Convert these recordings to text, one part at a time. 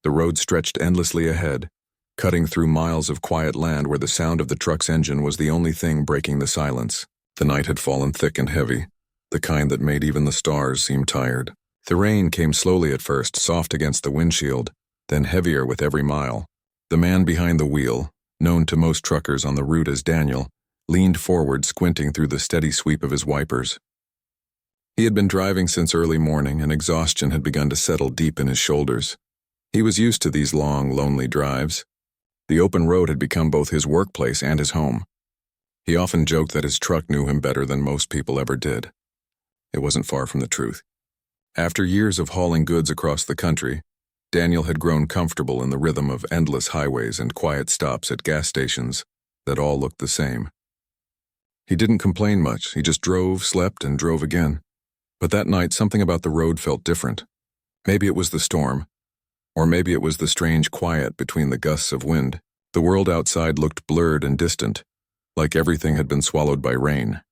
The road stretched endlessly ahead, cutting through miles of quiet land where the sound of the truck's engine was the only thing breaking the silence. The night had fallen thick and heavy, the kind that made even the stars seem tired. The rain came slowly at first, soft against the windshield, then heavier with every mile. The man behind the wheel, known to most truckers on the route as Daniel, leaned forward, squinting through the steady sweep of his wipers. He had been driving since early morning, and exhaustion had begun to settle deep in his shoulders. He was used to these long, lonely drives. The open road had become both his workplace and his home. He often joked that his truck knew him better than most people ever did. It wasn't far from the truth. After years of hauling goods across the country, Daniel had grown comfortable in the rhythm of endless highways and quiet stops at gas stations that all looked the same. He didn't complain much. He just drove, slept, and drove again. But that night, something about the road felt different. Maybe it was the storm, or maybe it was the strange quiet between the gusts of wind. The world outside looked blurred and distant, like everything had been swallowed by rain.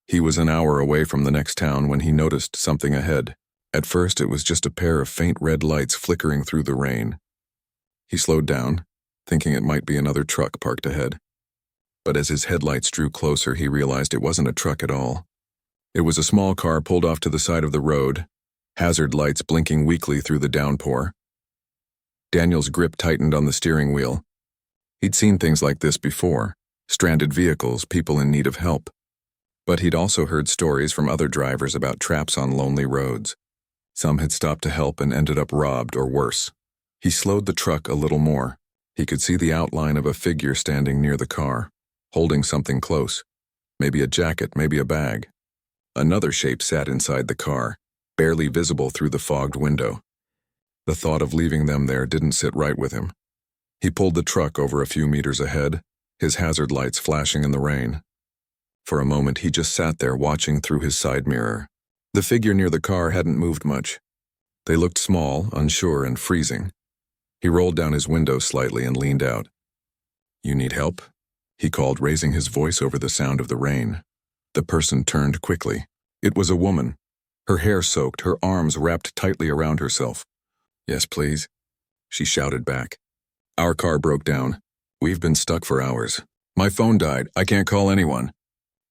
He was an hour away from the next town when he noticed something ahead. At first, it was just a pair of faint red lights flickering through the rain. He slowed down, thinking it might be another truck parked ahead. But as his headlights drew closer, he realized it wasn't a truck at all. It was a small car pulled off to the side of the road, hazard lights blinking weakly through the downpour. Daniel's grip tightened on the steering wheel. He'd seen things like this before, stranded vehicles, people in need of help. But he'd also heard stories from other drivers about traps on lonely roads. Some had stopped to help and ended up robbed or worse. He slowed the truck a little more. He could see the outline of a figure standing near the car, holding something close. Maybe a jacket, maybe a bag. Another shape sat inside the car, barely visible through the fogged window. The thought of leaving them there didn't sit right with him. He pulled the truck over a few meters ahead, his hazard lights flashing in the rain. For a moment, he just sat there watching through his side mirror. The figure near the car hadn't moved much. They looked small, unsure, and freezing. He rolled down his window slightly and leaned out. "You need help?" he called, raising his voice over the sound of the rain. The person turned quickly. It was a woman, her hair soaked, her arms wrapped tightly around herself. "Yes, please," she shouted back. "Our car broke down. We've been stuck for hours. My phone died. I can't call anyone."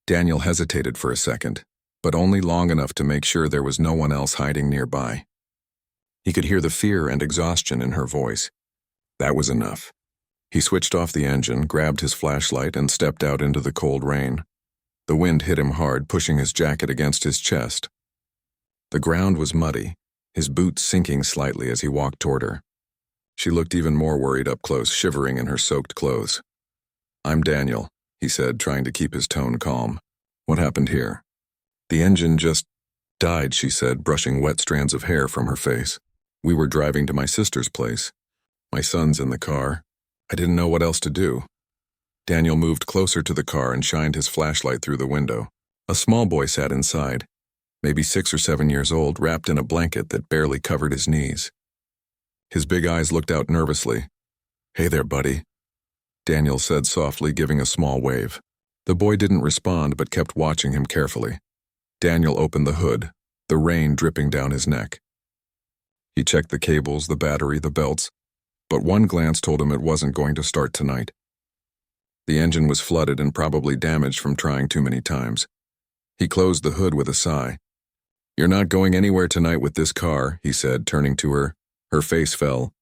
Daniel hesitated for a second, but only long enough to make sure there was no one else hiding nearby. He could hear the fear and exhaustion in her voice. That was enough. He switched off the engine, grabbed his flashlight, and stepped out into the cold rain. The wind hit him hard, pushing his jacket against his chest. The ground was muddy, his boots sinking slightly as he walked toward her. She looked even more worried up close, shivering in her soaked clothes. "I'm Daniel," he said, trying to keep his tone calm. "What happened here?" "The engine just died," she said, brushing wet strands of hair from her face. "We were driving to my sister's place. My son's in the car. I didn't know what else to do." Daniel moved closer to the car and shined his flashlight through the window. A small boy sat inside, maybe 6 or 7 years old, wrapped in a blanket that barely covered his knees. His big eyes looked out nervously. "Hey there, buddy," Daniel said softly, giving a small wave. The boy didn't respond but kept watching him carefully. Daniel opened the hood, the rain dripping down his neck. He checked the cables, the battery, the belts, but one glance told him it wasn't going to start tonight. The engine was flooded and probably damaged from trying too many times. He closed the hood with a sigh. "You're not going anywhere tonight with this car," he said, turning to her. Her face fell.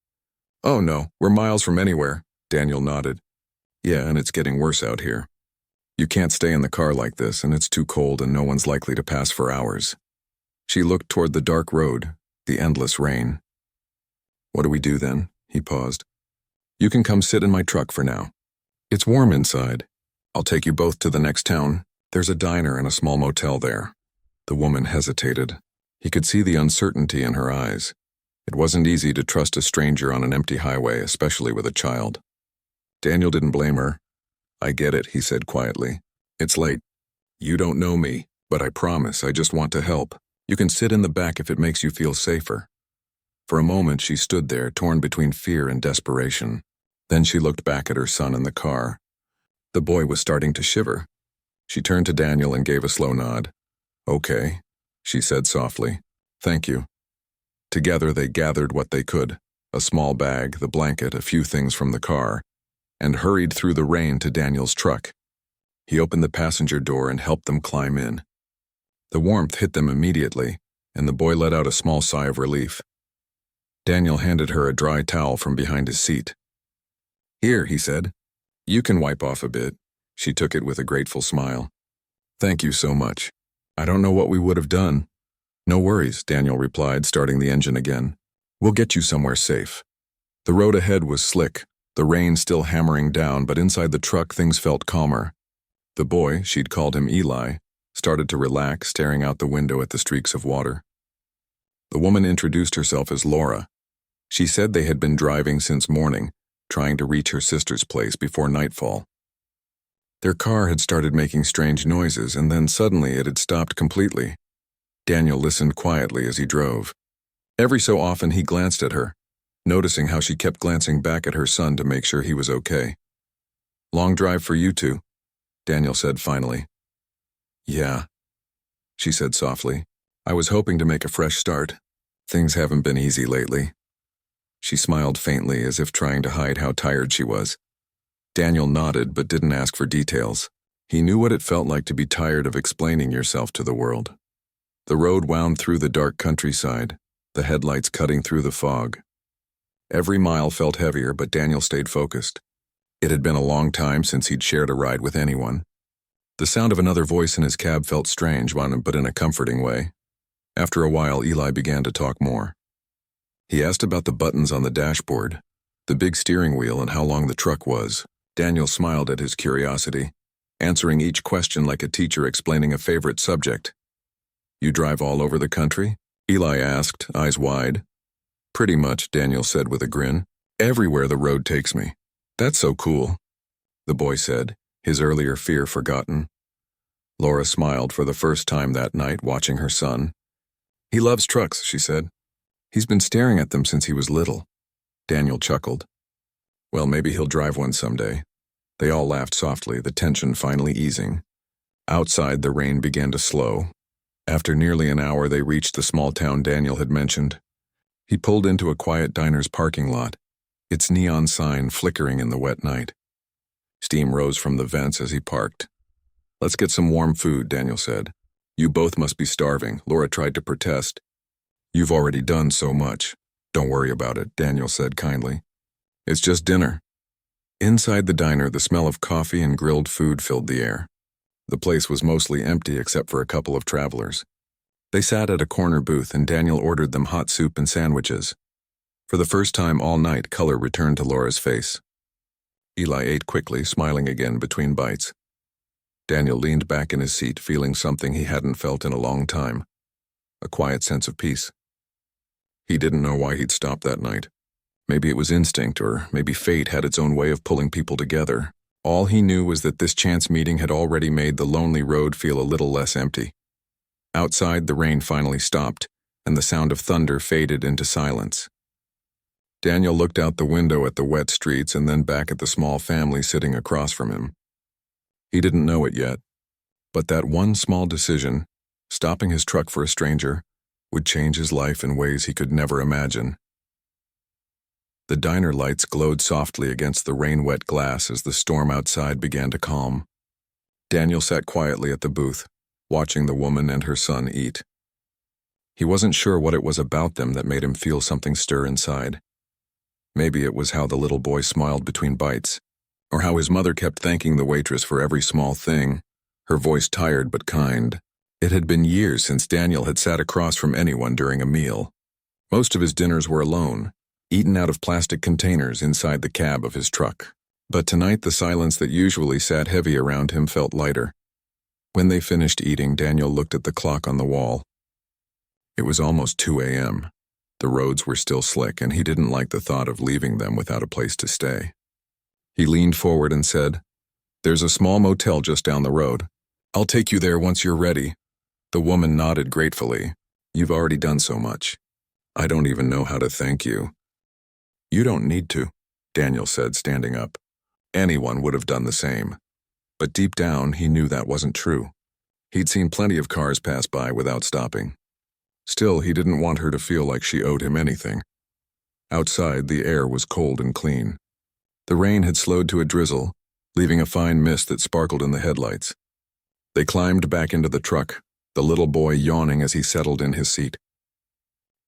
"Oh no, we're miles from anywhere," Daniel nodded. "Yeah, and it's getting worse out here. You can't stay in the car like this, and it's too cold and no one's likely to pass for hours." She looked toward the dark road, the endless rain. "What do we do then?" He paused. "You can come sit in my truck for now. It's warm inside. I'll take you both to the next town. There's a diner and a small motel there." The woman hesitated. He could see the uncertainty in her eyes. It wasn't easy to trust a stranger on an empty highway, especially with a child. Daniel didn't blame her. "I get it," he said quietly. "It's late. You don't know me, but I promise I just want to help. You can sit in the back if it makes you feel safer." For a moment she stood there, torn between fear and desperation. Then she looked back at her son in the car. The boy was starting to shiver. She turned to Daniel and gave a slow nod. "Okay," she said softly. "Thank you." Together they gathered what they could: a small bag, the blanket, a few things from the car, and hurried through the rain to Daniel's truck. He opened the passenger door and helped them climb in. The warmth hit them immediately, and the boy let out a small sigh of relief. Daniel handed her a dry towel from behind his seat. "Here," he said. "You can wipe off a bit." She took it with a grateful smile. "Thank you so much. I don't know what we would have done." "No worries," Daniel replied, starting the engine again. "We'll get you somewhere safe." The road ahead was slick, the rain still hammering down, but inside the truck things felt calmer. The boy, she'd called him Eli, started to relax, staring out the window at the streaks of water. The woman introduced herself as Laura. She said they had been driving since morning, trying to reach her sister's place before nightfall. Their car had started making strange noises, and then suddenly it had stopped completely. Daniel listened quietly as he drove. Every so often he glanced at her, noticing how she kept glancing back at her son to make sure he was okay. "Long drive for you two," Daniel said finally. "Yeah," she said softly. "I was hoping to make a fresh start. Things haven't been easy lately." She smiled faintly, as if trying to hide how tired she was. Daniel nodded but didn't ask for details. He knew what it felt like to be tired of explaining yourself to the world. The road wound through the dark countryside, the headlights cutting through the fog. Every mile felt heavier, but Daniel stayed focused. It had been a long time since he'd shared a ride with anyone. The sound of another voice in his cab felt strange, but in a comforting way. After a while, Eli began to talk more. He asked about the buttons on the dashboard, the big steering wheel, and how long the truck was. Daniel smiled at his curiosity, answering each question like a teacher explaining a favorite subject. "You drive all over the country?" Eli asked, eyes wide. "Pretty much," Daniel said with a grin. "Everywhere the road takes me." "That's so cool," the boy said, his earlier fear forgotten. Laura smiled for the first time that night, watching her son. "He loves trucks," she said. "He's been staring at them since he was little." Daniel chuckled. "Well, maybe he'll drive one someday." They all laughed softly, the tension finally easing. Outside, the rain began to slow. After nearly an hour, they reached the small town Daniel had mentioned. He pulled into a quiet diner's parking lot, its neon sign flickering in the wet night. Steam rose from the vents as he parked. "Let's get some warm food," Daniel said. "You both must be starving." Laura tried to protest. "You've already done so much." "Don't worry about it," Daniel said kindly. "It's just dinner." Inside the diner, the smell of coffee and grilled food filled the air. The place was mostly empty except for a couple of travelers. They sat at a corner booth, and Daniel ordered them hot soup and sandwiches. For the first time all night, color returned to Laura's face. Eli ate quickly, smiling again between bites. Daniel leaned back in his seat, feeling something he hadn't felt in a long time, a quiet sense of peace. He didn't know why he'd stopped that night. Maybe it was instinct, or maybe fate had its own way of pulling people together. All he knew was that this chance meeting had already made the lonely road feel a little less empty. Outside, the rain finally stopped, and the sound of thunder faded into silence. Daniel looked out the window at the wet streets and then back at the small family sitting across from him. He didn't know it yet, but that one small decision, stopping his truck for a stranger, would change his life in ways he could never imagine. The diner lights glowed softly against the rain-wet glass as the storm outside began to calm. Daniel sat quietly at the booth, watching the woman and her son eat. He wasn't sure what it was about them that made him feel something stir inside. Maybe it was how the little boy smiled between bites, or how his mother kept thanking the waitress for every small thing, her voice tired but kind. It had been years since Daniel had sat across from anyone during a meal. Most of his dinners were alone, eaten out of plastic containers inside the cab of his truck. But tonight the silence that usually sat heavy around him felt lighter. When they finished eating, Daniel looked at the clock on the wall. It was almost 2 a.m. The roads were still slick, and he didn't like the thought of leaving them without a place to stay. He leaned forward and said, "There's a small motel just down the road. I'll take you there once you're ready." The woman nodded gratefully. "You've already done so much. I don't even know how to thank you." "You don't need to," Daniel said, standing up. Anyone would have done the same. But deep down, he knew that wasn't true. He'd seen plenty of cars pass by without stopping. Still, he didn't want her to feel like she owed him anything. Outside, the air was cold and clean. The rain had slowed to a drizzle, leaving a fine mist that sparkled in the headlights. They climbed back into the truck, the little boy yawning as he settled in his seat.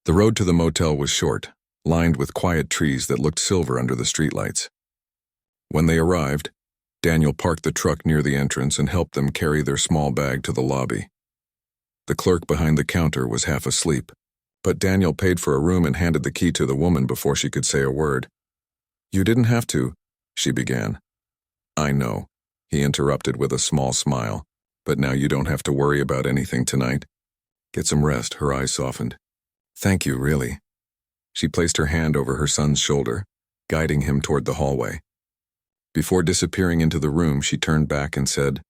The road to the motel was short, lined with quiet trees that looked silver under the streetlights. When they arrived, Daniel parked the truck near the entrance and helped them carry their small bag to the lobby. The clerk behind the counter was half asleep, but Daniel paid for a room and handed the key to the woman before she could say a word. "You didn't have to," she began. "I know," he interrupted with a small smile, "but now you don't have to worry about anything tonight. Get some rest." Her eyes softened. "Thank you, really." She placed her hand over her son's shoulder, guiding him toward the hallway. Before disappearing into the room, she turned back and said,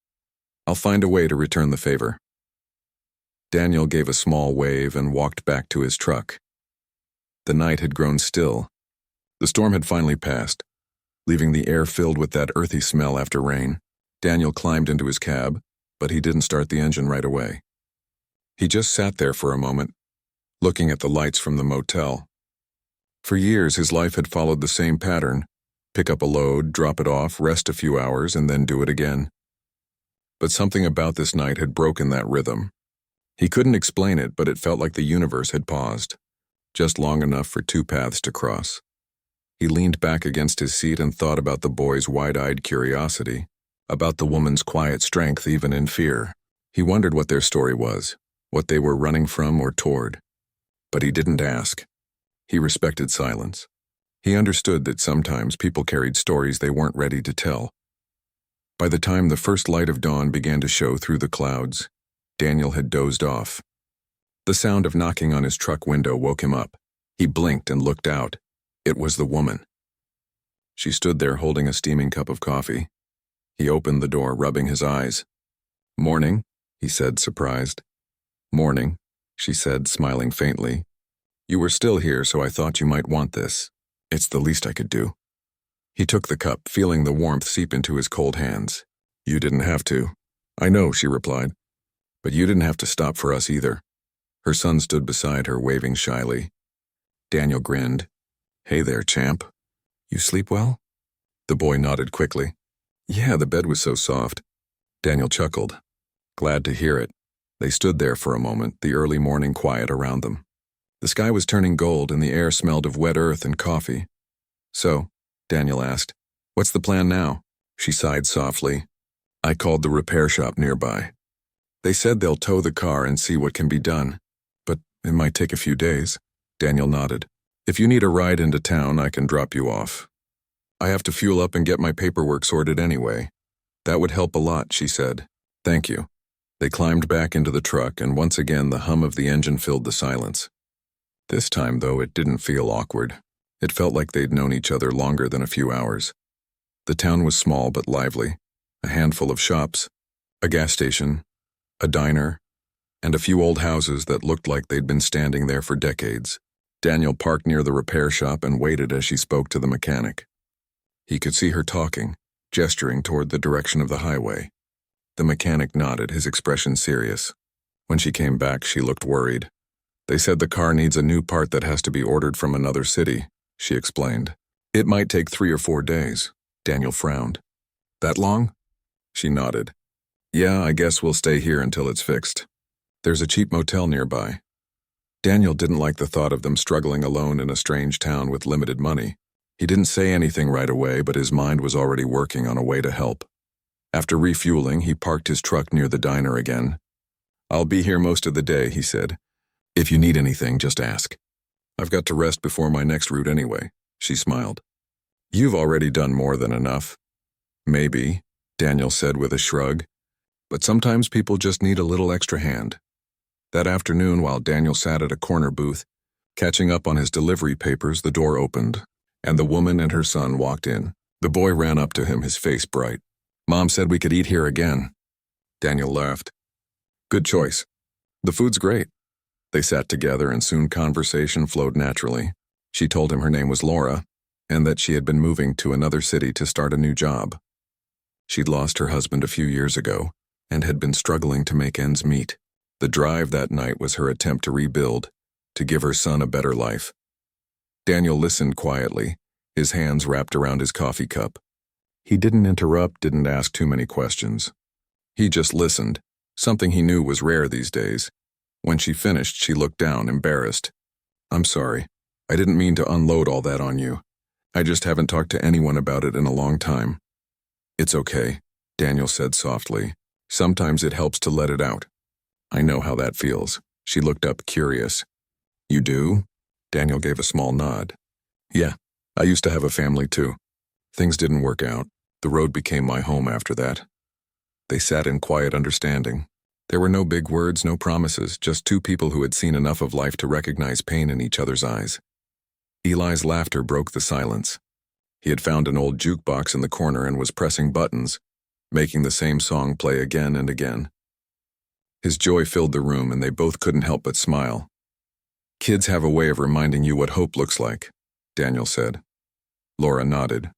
"I'll find a way to return the favor." Daniel gave a small wave and walked back to his truck. The night had grown still. The storm had finally passed, leaving the air filled with that earthy smell after rain. Daniel climbed into his cab, but he didn't start the engine right away. He just sat there for a moment, looking at the lights from the motel. For years, his life had followed the same pattern: pick up a load, drop it off, rest a few hours, and then do it again. But something about this night had broken that rhythm. He couldn't explain it, but it felt like the universe had paused, just long enough for two paths to cross. He leaned back against his seat and thought about the boy's wide-eyed curiosity, about the woman's quiet strength even in fear. He wondered what their story was, what they were running from or toward. But he didn't ask. He respected silence. He understood that sometimes people carried stories they weren't ready to tell. By the time the first light of dawn began to show through the clouds, Daniel had dozed off. The sound of knocking on his truck window woke him up. He blinked and looked out. It was the woman. She stood there holding a steaming cup of coffee. He opened the door, rubbing his eyes. "Morning," he said, surprised. "Morning," she said, smiling faintly. "You were still here, so I thought you might want this. It's the least I could do." He took the cup, feeling the warmth seep into his cold hands. "You didn't have to." "I know," she replied. "But you didn't have to stop for us either." Her son stood beside her, waving shyly. Daniel grinned. "Hey there, champ. You sleep well?" The boy nodded quickly. "Yeah, the bed was so soft." Daniel chuckled. "Glad to hear it." They stood there for a moment, the early morning quiet around them. The sky was turning gold and the air smelled of wet earth and coffee. "So," Daniel asked, "what's the plan now?" She sighed softly. "I called the repair shop nearby. They said they'll tow the car and see what can be done. But it might take a few days." Daniel nodded. "If you need a ride into town, I can drop you off. I have to fuel up and get my paperwork sorted anyway." "That would help a lot," she said. "Thank you." They climbed back into the truck, and once again the hum of the engine filled the silence. This time, though, it didn't feel awkward. It felt like they'd known each other longer than a few hours. The town was small but lively. A handful of shops, a gas station, a diner, and a few old houses that looked like they'd been standing there for decades. Daniel parked near the repair shop and waited as she spoke to the mechanic. He could see her talking, gesturing toward the direction of the highway. The mechanic nodded, his expression serious. When she came back, she looked worried. "They said the car needs a new part that has to be ordered from another city," she explained. "It might take 3 or 4 days." Daniel frowned. "That long?" She nodded. "Yeah, I guess we'll stay here until it's fixed. There's a cheap motel nearby." Daniel didn't like the thought of them struggling alone in a strange town with limited money. He didn't say anything right away, but his mind was already working on a way to help. After refueling, he parked his truck near the diner again. "I'll be here most of the day," he said. "If you need anything, just ask. I've got to rest before my next route anyway." She smiled. "You've already done more than enough." "Maybe," Daniel said with a shrug. "But sometimes people just need a little extra hand." That afternoon, while Daniel sat at a corner booth, catching up on his delivery papers, the door opened, and the woman and her son walked in. The boy ran up to him, his face bright. "Mom said we could eat here again." Daniel laughed. "Good choice. The food's great." They sat together and soon conversation flowed naturally. She told him her name was Laura, and that she had been moving to another city to start a new job. She'd lost her husband a few years ago, and had been struggling to make ends meet. The drive that night was her attempt to rebuild, to give her son a better life. Daniel listened quietly, his hands wrapped around his coffee cup. He didn't interrupt, didn't ask too many questions. He just listened, something he knew was rare these days. When she finished, she looked down, embarrassed. "I'm sorry. I didn't mean to unload all that on you. I just haven't talked to anyone about it in a long time." "It's okay," Daniel said softly. "Sometimes it helps to let it out." "I know how that feels." She looked up, curious. "You do?" Daniel gave a small nod. "Yeah, I used to have a family too. Things didn't work out. The road became my home after that." They sat in quiet understanding. There were no big words, no promises, just two people who had seen enough of life to recognize pain in each other's eyes. Eli's laughter broke the silence. He had found an old jukebox in the corner and was pressing buttons, making the same song play again and again. His joy filled the room, and they both couldn't help but smile. "Kids have a way of reminding you what hope looks like," Daniel said. Laura nodded.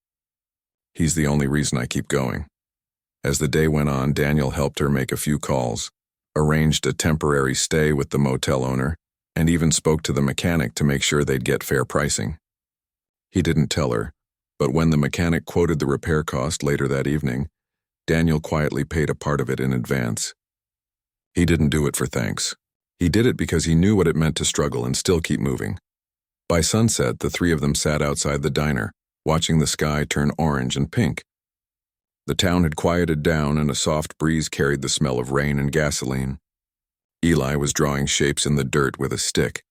"He's the only reason I keep going." As the day went on, Daniel helped her make a few calls, arranged a temporary stay with the motel owner, and even spoke to the mechanic to make sure they'd get fair pricing. He didn't tell her, but when the mechanic quoted the repair cost later that evening, Daniel quietly paid a part of it in advance. He didn't do it for thanks. He did it because he knew what it meant to struggle and still keep moving. By sunset, the three of them sat outside the diner, watching the sky turn orange and pink. The town had quieted down, and a soft breeze carried the smell of rain and gasoline. Eli was drawing shapes in the dirt with a stick,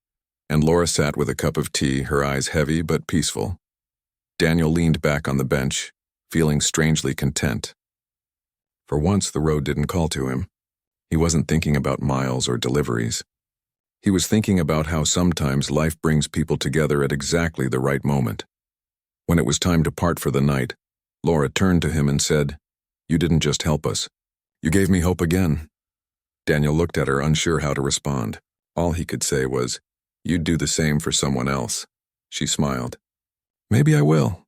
and Laura sat with a cup of tea, her eyes heavy but peaceful. Daniel leaned back on the bench, feeling strangely content. For once, the road didn't call to him. He wasn't thinking about miles or deliveries. He was thinking about how sometimes life brings people together at exactly the right moment. When it was time to part for the night, Laura turned to him and said, "You didn't just help us. You gave me hope again." Daniel looked at her, unsure how to respond. All he could say was, "You'd do the same for someone else." She smiled. "Maybe I will."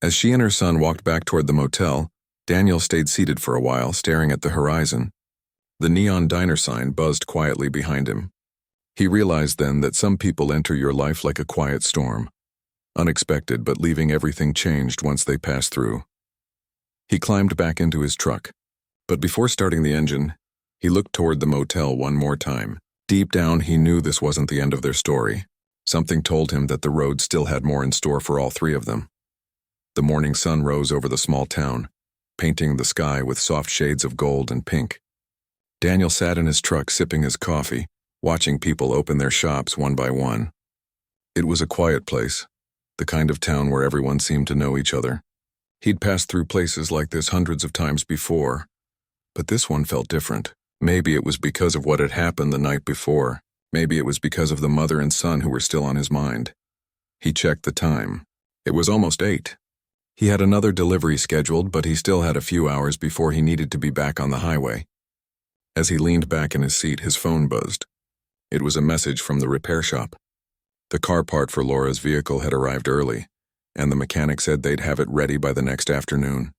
As she and her son walked back toward the motel, Daniel stayed seated for a while, staring at the horizon. The neon diner sign buzzed quietly behind him. He realized then that some people enter your life like a quiet storm. Unexpected, but leaving everything changed once they passed through. He climbed back into his truck, but before starting the engine, he looked toward the motel one more time. Deep down, he knew this wasn't the end of their story. Something told him that the road still had more in store for all three of them. The morning sun rose over the small town, painting the sky with soft shades of gold and pink. Daniel sat in his truck sipping his coffee, watching people open their shops one by one. It was a quiet place, the kind of town where everyone seemed to know each other. He'd passed through places like this hundreds of times before, but this one felt different. Maybe it was because of what had happened the night before. Maybe it was because of the mother and son who were still on his mind. He checked the time. It was almost 8. He had another delivery scheduled, but he still had a few hours before he needed to be back on the highway. As he leaned back in his seat, his phone buzzed. It was a message from the repair shop. The car part for Laura's vehicle had arrived early, and the mechanic said they'd have it ready by the next afternoon.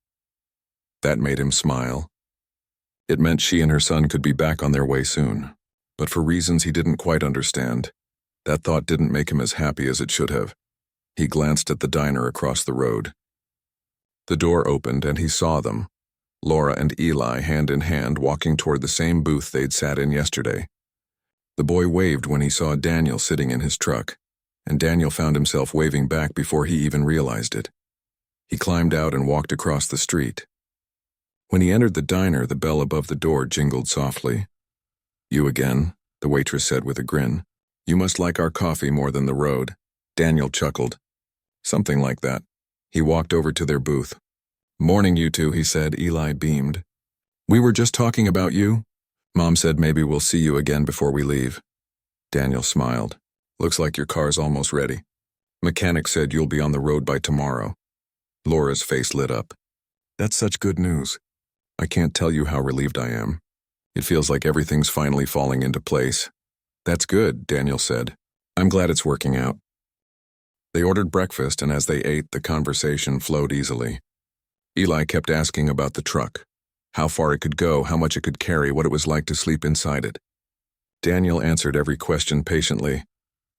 That made him smile. It meant she and her son could be back on their way soon, but for reasons he didn't quite understand, that thought didn't make him as happy as it should have. He glanced at the diner across the road. The door opened and he saw them, Laura and Eli hand in hand walking toward the same booth they'd sat in yesterday. The boy waved when he saw Daniel sitting in his truck, and Daniel found himself waving back before he even realized it. He climbed out and walked across the street. When he entered the diner, the bell above the door jingled softly. "You again," the waitress said with a grin. "You must like our coffee more than the road." Daniel chuckled. "Something like that." He walked over to their booth. "Morning, you two," he said. Eli beamed. "We were just talking about you. Mom said maybe we'll see you again before we leave." Daniel smiled. "Looks like your car's almost ready. Mechanic said you'll be on the road by tomorrow." Laura's face lit up. "That's such good news. I can't tell you how relieved I am. It feels like everything's finally falling into place." "That's good," Daniel said. "I'm glad it's working out." They ordered breakfast, and as they ate, the conversation flowed easily. Eli kept asking about the truck, how far it could go, how much it could carry, what it was like to sleep inside it. Daniel answered every question patiently.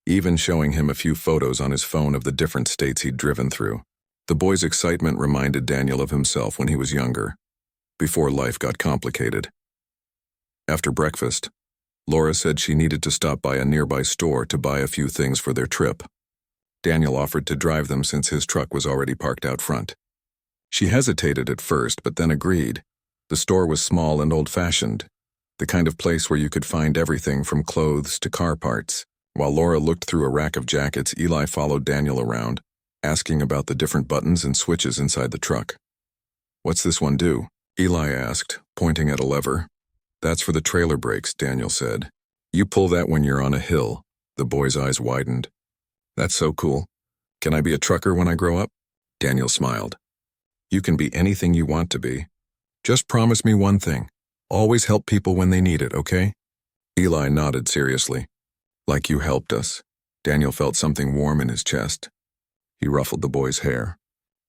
even showing him a few photos on his phone of the different states he'd driven through. The boy's excitement reminded Daniel of himself when he was younger, before life got complicated. After breakfast, Laura said she needed to stop by a nearby store to buy a few things for their trip. Daniel offered to drive them since his truck was already parked out front. She hesitated at first, but then agreed. The store was small and old-fashioned, the kind of place where you could find everything from clothes to car parts. While Laura looked through a rack of jackets, Eli followed Daniel around, asking about the different buttons and switches inside the truck. "What's this one do?" Eli asked, pointing at a lever. "That's for the trailer brakes," Daniel said. "You pull that when you're on a hill." The boy's eyes widened. "That's so cool. Can I be a trucker when I grow up?" Daniel smiled. "You can be anything you want to be. Just promise me one thing. Always help people when they need it, okay?" Eli nodded seriously. "Like you helped us." Daniel felt something warm in his chest. He ruffled the boy's hair.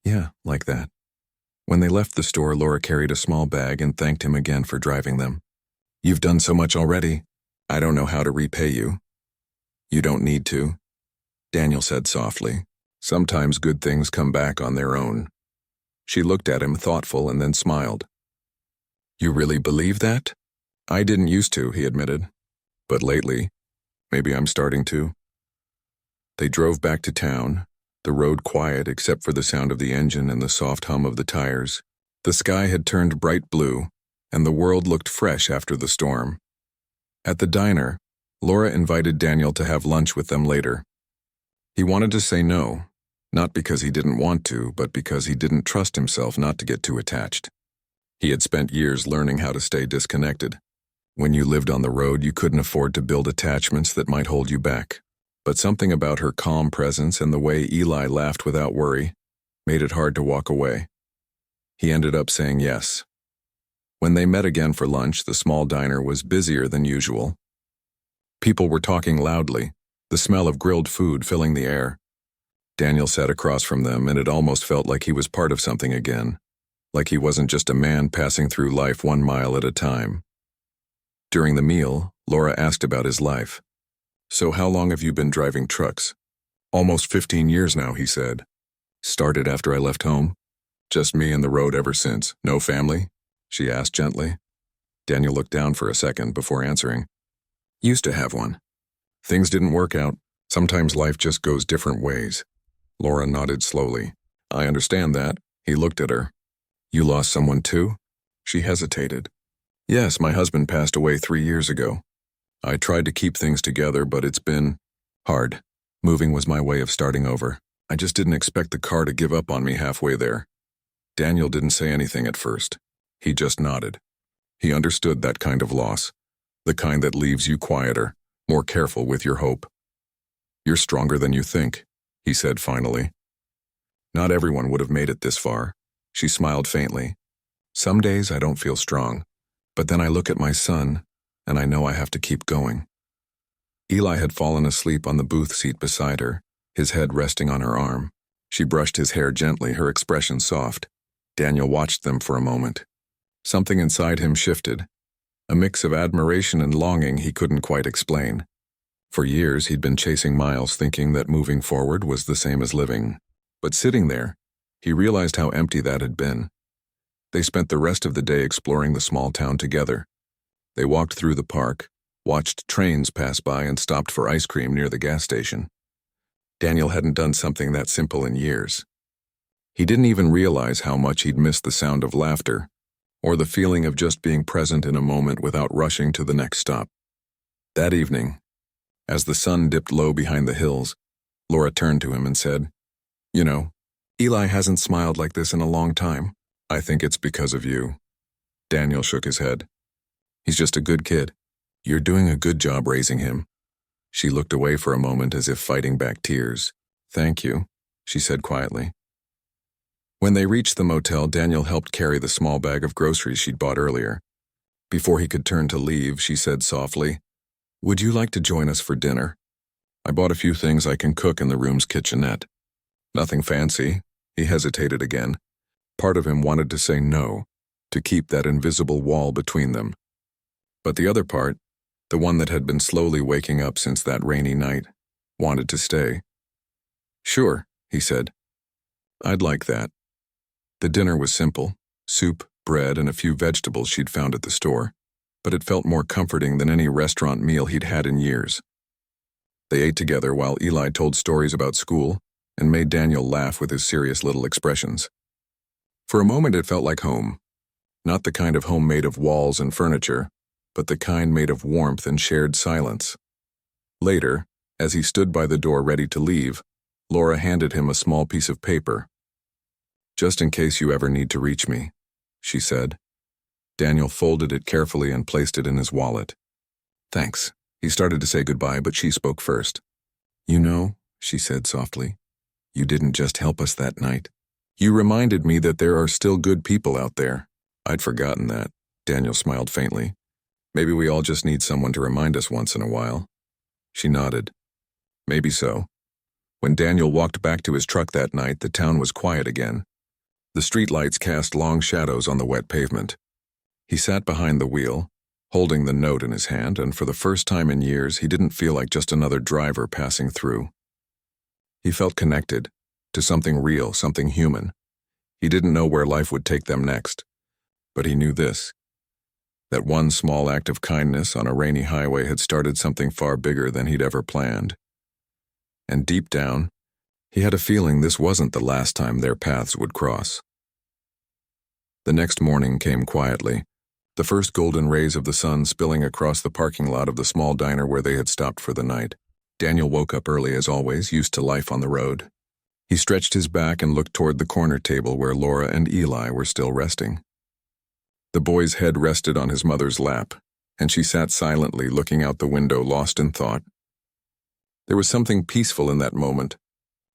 "Yeah, like that." When they left the store, Laura carried a small bag and thanked him again for driving them. "You've done so much already. I don't know how to repay you." "You don't need to," Daniel said softly. "Sometimes good things come back on their own." She looked at him thoughtful and then smiled. "You really believe that?" "I didn't used to," he admitted. "But lately, maybe I'm starting to." They drove back to town, the road quiet except for the sound of the engine and the soft hum of the tires. The sky had turned bright blue, and the world looked fresh after the storm. At the diner, Laura invited Daniel to have lunch with them later. He wanted to say no, not because he didn't want to, but because he didn't trust himself not to get too attached. He had spent years learning how to stay disconnected. When you lived on the road, you couldn't afford to build attachments that might hold you back. But something about her calm presence and the way Eli laughed without worry made it hard to walk away. He ended up saying yes. When they met again for lunch, the small diner was busier than usual. People were talking loudly, the smell of grilled food filling the air. Daniel sat across from them, and it almost felt like he was part of something again, like he wasn't just a man passing through life 1 mile at a time. During the meal, Laura asked about his life. "So how long have you been driving trucks?" "Almost 15 years now," he said. "Started after I left home?" "Just me and the road ever since. No family?" she asked gently. Daniel looked down for a second before answering. "Used to have one. Things didn't work out. Sometimes life just goes different ways." Laura nodded slowly. "I understand that." He looked at her. "You lost someone too?" She hesitated. "Yes, my husband passed away 3 years ago. I tried to keep things together, but it's been hard. Moving was my way of starting over. I just didn't expect the car to give up on me halfway there." Daniel didn't say anything at first. He just nodded. He understood that kind of loss, the kind that leaves you quieter, more careful with your hope. "You're stronger than you think," he said finally. "Not everyone would have made it this far." She smiled faintly. "Some days I don't feel strong, but then I look at my son, and I know I have to keep going." Eli had fallen asleep on the booth seat beside her, his head resting on her arm. She brushed his hair gently, her expression soft. Daniel watched them for a moment. Something inside him shifted, a mix of admiration and longing he couldn't quite explain. For years he'd been chasing miles, thinking that moving forward was the same as living. But sitting there, he realized how empty that had been. They spent the rest of the day exploring the small town together. They walked through the park, watched trains pass by, and stopped for ice cream near the gas station. Daniel hadn't done something that simple in years. He didn't even realize how much he'd missed the sound of laughter, or the feeling of just being present in a moment without rushing to the next stop. That evening, as the sun dipped low behind the hills, Laura turned to him and said, "You know, Eli hasn't smiled like this in a long time. I think it's because of you." Daniel shook his head. "He's just a good kid. You're doing a good job raising him." She looked away for a moment as if fighting back tears. "Thank you," she said quietly. When they reached the motel, Daniel helped carry the small bag of groceries she'd bought earlier. Before he could turn to leave, she said softly, "Would you like to join us for dinner? I bought a few things I can cook in the room's kitchenette." "Nothing fancy." He hesitated again. Part of him wanted to say no, to keep that invisible wall between them. But the other part, the one that had been slowly waking up since that rainy night, wanted to stay. "Sure," he said. "I'd like that." The dinner was simple: soup, bread, and a few vegetables she'd found at the store, but it felt more comforting than any restaurant meal he'd had in years. They ate together while Eli told stories about school and made Daniel laugh with his serious little expressions. For a moment it felt like home. Not the kind of home made of walls and furniture, but the kind made of warmth and shared silence. Later, as he stood by the door ready to leave, Laura handed him a small piece of paper. "Just in case you ever need to reach me," she said. Daniel folded it carefully and placed it in his wallet. "Thanks." He started to say goodbye, but she spoke first. "You know," she said softly, "you didn't just help us that night. You reminded me that there are still good people out there." "I'd forgotten that." Daniel smiled faintly. "Maybe we all just need someone to remind us once in a while." She nodded. "Maybe so." When Daniel walked back to his truck that night, the town was quiet again. The streetlights cast long shadows on the wet pavement. He sat behind the wheel, holding the note in his hand, and for the first time in years, he didn't feel like just another driver passing through. He felt connected to something real, something human. He didn't know where life would take them next, but he knew this: that one small act of kindness on a rainy highway had started something far bigger than he'd ever planned. And deep down, he had a feeling this wasn't the last time their paths would cross. The next morning came quietly, the first golden rays of the sun spilling across the parking lot of the small diner where they had stopped for the night. Daniel woke up early as always, used to life on the road. He stretched his back and looked toward the corner table where Laura and Eli were still resting. The boy's head rested on his mother's lap, and she sat silently looking out the window, lost in thought. There was something peaceful in that moment,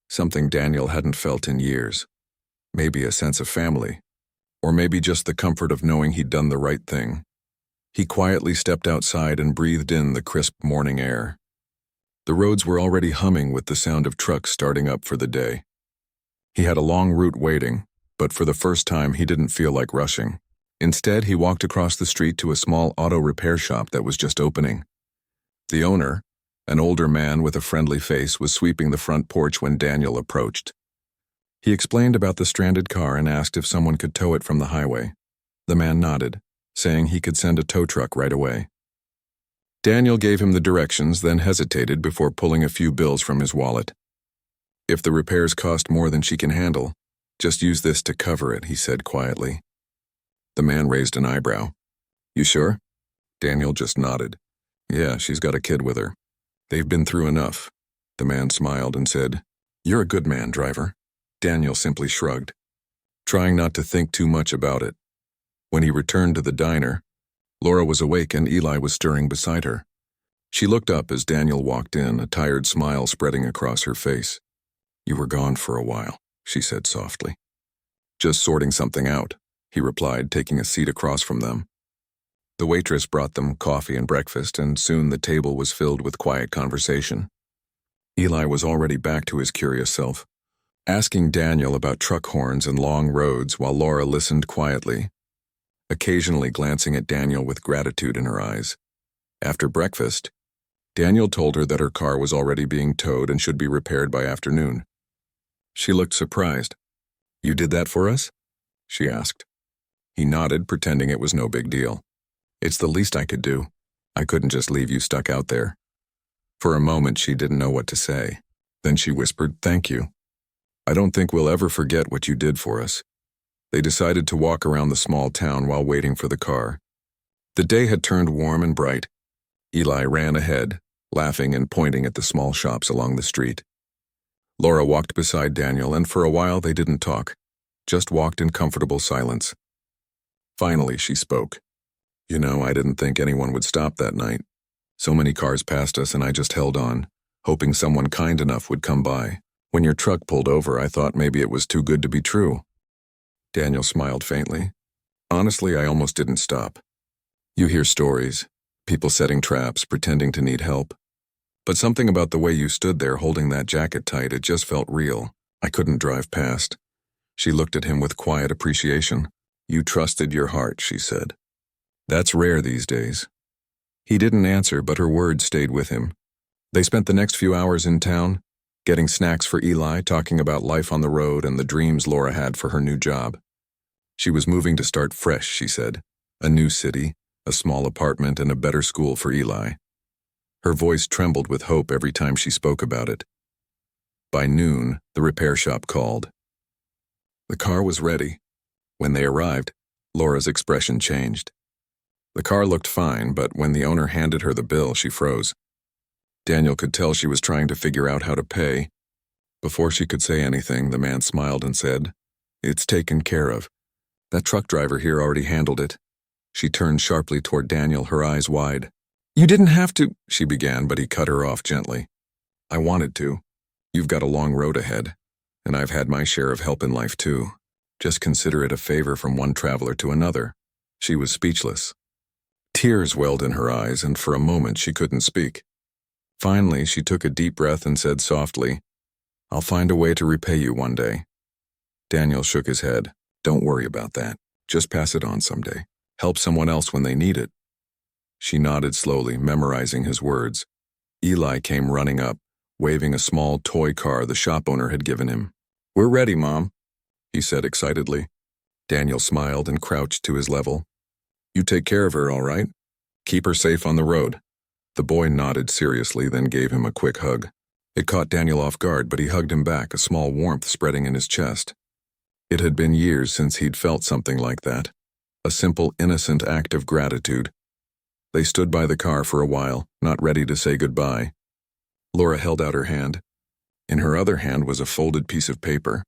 something Daniel hadn't felt in years. Maybe a sense of family, or maybe just the comfort of knowing he'd done the right thing. He quietly stepped outside and breathed in the crisp morning air. The roads were already humming with the sound of trucks starting up for the day. He had a long route waiting, but for the first time he didn't feel like rushing. Instead, he walked across the street to a small auto repair shop that was just opening. The owner, an older man with a friendly face, was sweeping the front porch when Daniel approached. He explained about the stranded car and asked if someone could tow it from the highway. The man nodded, saying he could send a tow truck right away. Daniel gave him the directions, then hesitated before pulling a few bills from his wallet. "If the repairs cost more than she can handle, just use this to cover it," he said quietly. The man raised an eyebrow. "You sure?" Daniel just nodded. "Yeah, she's got a kid with her. They've been through enough." The man smiled and said, "You're a good man, driver." Daniel simply shrugged, trying not to think too much about it. When he returned to the diner, Laura was awake and Eli was stirring beside her. She looked up as Daniel walked in, a tired smile spreading across her face. "You were gone for a while," she said softly. "Just sorting something out," he replied, taking a seat across from them. The waitress brought them coffee and breakfast, and soon the table was filled with quiet conversation. Eli was already back to his curious self, asking Daniel about truck horns and long roads while Laura listened quietly, occasionally glancing at Daniel with gratitude in her eyes. After breakfast, Daniel told her that her car was already being towed and should be repaired by afternoon. She looked surprised. "You did that for us?" she asked. He nodded, pretending it was no big deal. "It's the least I could do. I couldn't just leave you stuck out there." For a moment, she didn't know what to say. Then she whispered, "Thank you. I don't think we'll ever forget what you did for us." They decided to walk around the small town while waiting for the car. The day had turned warm and bright. Eli ran ahead, laughing and pointing at the small shops along the street. Laura walked beside Daniel, and for a while they didn't talk, just walked in comfortable silence. Finally, she spoke. "You know, I didn't think anyone would stop that night. So many cars passed us and I just held on, hoping someone kind enough would come by. When your truck pulled over, I thought maybe it was too good to be true." Daniel smiled faintly. "Honestly, I almost didn't stop. You hear stories, people setting traps, pretending to need help. But something about the way you stood there holding that jacket tight, it just felt real. I couldn't drive past." She looked at him with quiet appreciation. "You trusted your heart," she said. "That's rare these days." He didn't answer, but her words stayed with him. They spent the next few hours in town, getting snacks for Eli, talking about life on the road and the dreams Laura had for her new job. She was moving to start fresh, she said. A new city, a small apartment, and a better school for Eli. Her voice trembled with hope every time she spoke about it. By noon, the repair shop called. The car was ready. When they arrived, Laura's expression changed. The car looked fine, but when the owner handed her the bill, she froze. Daniel could tell she was trying to figure out how to pay. Before she could say anything, the man smiled and said, "It's taken care of. That truck driver here already handled it." She turned sharply toward Daniel, her eyes wide. "You didn't have to," she began, but he cut her off gently. "I wanted to. You've got a long road ahead, and I've had my share of help in life too. Just consider it a favor from one traveler to another." She was speechless. Tears welled in her eyes, and for a moment she couldn't speak. Finally, she took a deep breath and said softly, "I'll find a way to repay you one day." Daniel shook his head. "Don't worry about that. Just pass it on someday. Help someone else when they need it." She nodded slowly, memorizing his words. Eli came running up, waving a small toy car the shop owner had given him. "We're ready, Mom," he said excitedly. Daniel smiled and crouched to his level. "You take care of her, all right? Keep her safe on the road." The boy nodded seriously, then gave him a quick hug. It caught Daniel off guard, but he hugged him back, a small warmth spreading in his chest. It had been years since he'd felt something like that. A simple, innocent act of gratitude. They stood by the car for a while, not ready to say goodbye. Laura held out her hand. In her other hand was a folded piece of paper.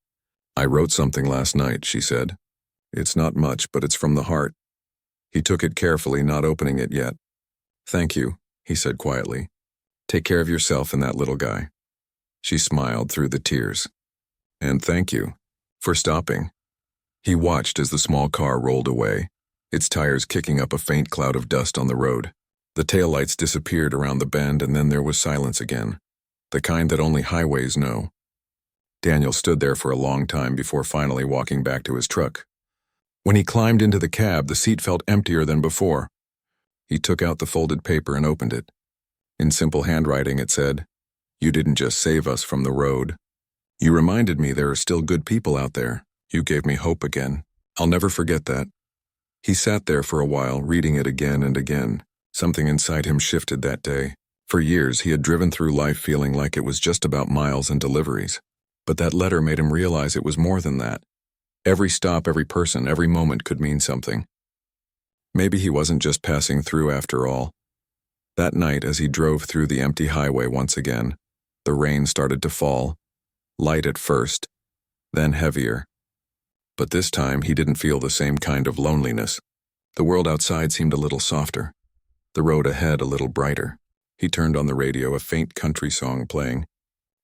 "I wrote something last night," she said. "It's not much, but it's from the heart." He took it carefully, not opening it yet. "Thank you," he said quietly. "Take care of yourself and that little guy." She smiled through the tears. "And thank you for stopping." He watched as the small car rolled away, its tires kicking up a faint cloud of dust on the road. The taillights disappeared around the bend, and then there was silence again, the kind that only highways know. Daniel stood there for a long time before finally walking back to his truck. When he climbed into the cab, the seat felt emptier than before. He took out the folded paper and opened it. In simple handwriting it said, "You didn't just save us from the road. You reminded me there are still good people out there. You gave me hope again. I'll never forget that." He sat there for a while, reading it again and again. Something inside him shifted that day. For years, he had driven through life feeling like it was just about miles and deliveries. But that letter made him realize it was more than that. Every stop, every person, every moment could mean something. Maybe he wasn't just passing through after all. That night, as he drove through the empty highway once again, the rain started to fall, light at first, then heavier. But this time, he didn't feel the same kind of loneliness. The world outside seemed a little softer, the road ahead a little brighter. He turned on the radio, a faint country song playing,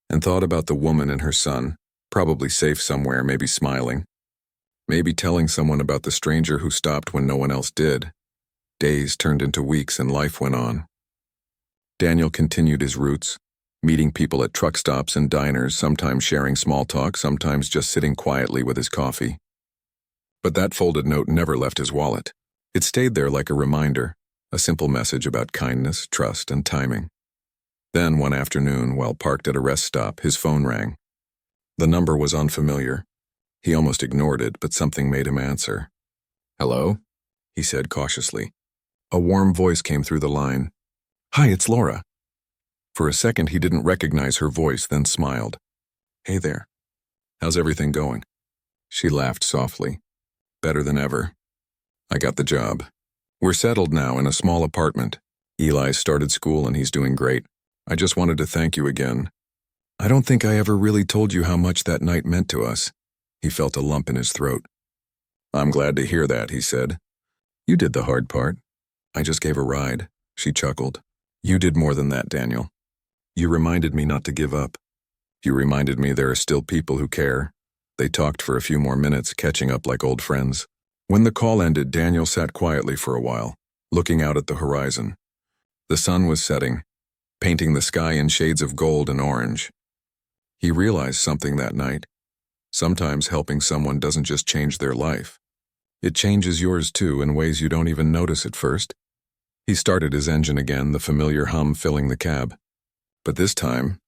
and thought about the woman and her son, probably safe somewhere, maybe smiling. Maybe telling someone about the stranger who stopped when no one else did. Days turned into weeks and life went on. Daniel continued his routes, meeting people at truck stops and diners, sometimes sharing small talk, sometimes just sitting quietly with his coffee. But that folded note never left his wallet. It stayed there like a reminder, a simple message about kindness, trust, and timing. Then one afternoon, while parked at a rest stop, his phone rang. The number was unfamiliar. He almost ignored it, but something made him answer. "Hello?" he said cautiously. A warm voice came through the line. "Hi, it's Laura." For a second, he didn't recognize her voice, then smiled. "Hey there. How's everything going?" She laughed softly. "Better than ever. I got the job. We're settled now in a small apartment. Eli's started school and he's doing great. I just wanted to thank you again. I don't think I ever really told you how much that night meant to us." He felt a lump in his throat. "I'm glad to hear that," he said. "You did the hard part. I just gave a ride," she chuckled. "You did more than that, Daniel. You reminded me not to give up. You reminded me there are still people who care." They talked for a few more minutes, catching up like old friends. When the call ended, Daniel sat quietly for a while, looking out at the horizon. The sun was setting, painting the sky in shades of gold and orange. He realized something that night. Sometimes helping someone doesn't just change their life. It changes yours too in ways you don't even notice at first. He started his engine again, the familiar hum filling the cab. But this time,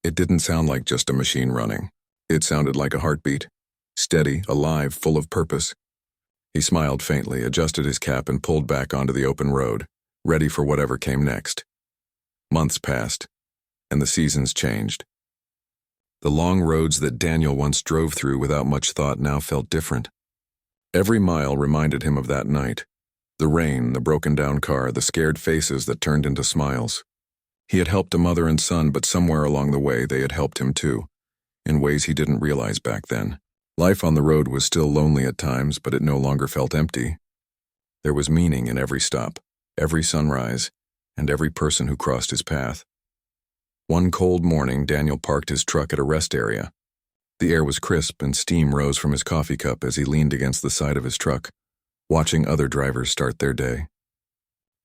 it didn't sound like just a machine running. It sounded like a heartbeat, steady, alive, full of purpose. He smiled faintly, adjusted his cap, and pulled back onto the open road, ready for whatever came next. Months passed, and the seasons changed. The long roads that Daniel once drove through without much thought now felt different. Every mile reminded him of that night. The rain, the broken-down car, the scared faces that turned into smiles. He had helped a mother and son, but somewhere along the way they had helped him too, in ways he didn't realize back then. Life on the road was still lonely at times, but it no longer felt empty. There was meaning in every stop, every sunrise, and every person who crossed his path. One cold morning, Daniel parked his truck at a rest area. The air was crisp and steam rose from his coffee cup as he leaned against the side of his truck, watching other drivers start their day.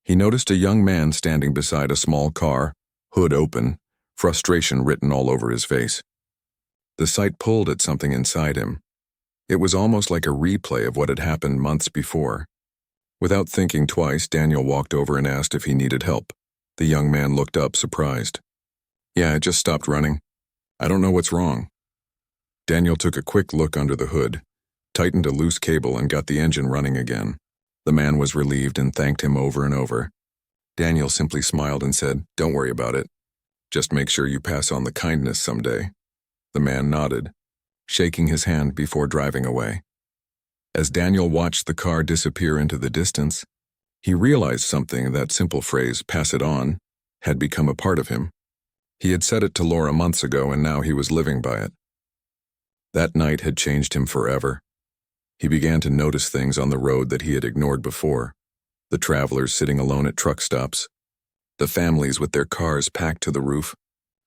He noticed a young man standing beside a small car, hood open, frustration written all over his face. The sight pulled at something inside him. It was almost like a replay of what had happened months before. Without thinking twice, Daniel walked over and asked if he needed help. The young man looked up, surprised. "Yeah, I just stopped running. I don't know what's wrong." Daniel took a quick look under the hood, tightened a loose cable, and got the engine running again. The man was relieved and thanked him over and over. Daniel simply smiled and said, "Don't worry about it. Just make sure you pass on the kindness someday." The man nodded, shaking his hand before driving away. As Daniel watched the car disappear into the distance, he realized something. That simple phrase, "pass it on," had become a part of him. He had said it to Laura months ago, and now he was living by it. That night had changed him forever. He began to notice things on the road that he had ignored before. The travelers sitting alone at truck stops, the families with their cars packed to the roof,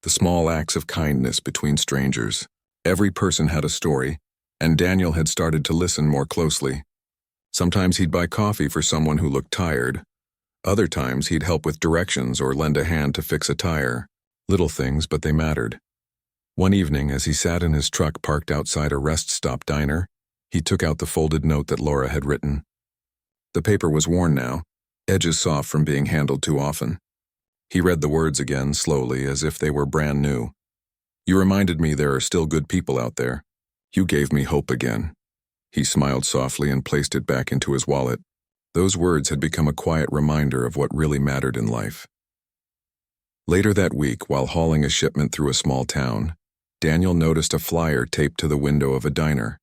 the small acts of kindness between strangers. Every person had a story, and Daniel had started to listen more closely. Sometimes he'd buy coffee for someone who looked tired. Other times he'd help with directions or lend a hand to fix a tire. Little things, but they mattered. One evening, as he sat in his truck parked outside a rest stop diner, he took out the folded note that Laura had written. The paper was worn now, edges soft from being handled too often. He read the words again slowly, as if they were brand new. "You reminded me there are still good people out there. You gave me hope again." He smiled softly and placed it back into his wallet. Those words had become a quiet reminder of what really mattered in life. Later that week, while hauling a shipment through a small town, Daniel noticed a flyer taped to the window of a diner.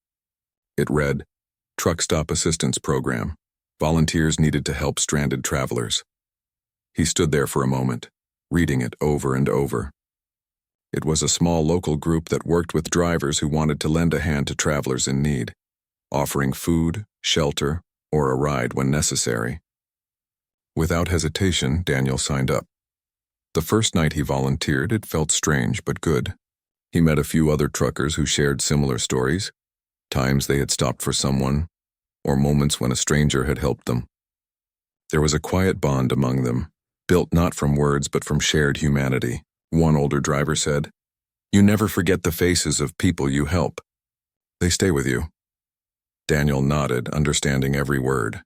It read, "Truck Stop Assistance Program. Volunteers needed to help stranded travelers." He stood there for a moment, reading it over and over. It was a small local group that worked with drivers who wanted to lend a hand to travelers in need, offering food, shelter, or a ride when necessary. Without hesitation, Daniel signed up. The first night he volunteered, it felt strange but good. He met a few other truckers who shared similar stories, times they had stopped for someone, or moments when a stranger had helped them. There was a quiet bond among them, built not from words but from shared humanity. One older driver said, "You never forget the faces of people you help. They stay with you." Daniel nodded, understanding every word.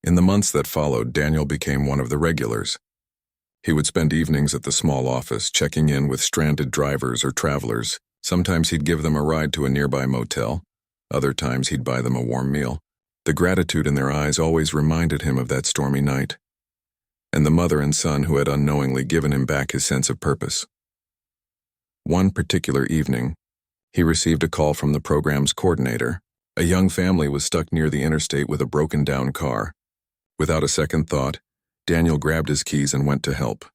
In the months that followed, Daniel became one of the regulars. He would spend evenings at the small office, checking in with stranded drivers or travelers. Sometimes he'd give them a ride to a nearby motel. Other times he'd buy them a warm meal. The gratitude in their eyes always reminded him of that stormy night, and the mother and son who had unknowingly given him back his sense of purpose. One particular evening, he received a call from the program's coordinator. A young family was stuck near the interstate with a broken-down car. Without a second thought, Daniel grabbed his keys and went to help.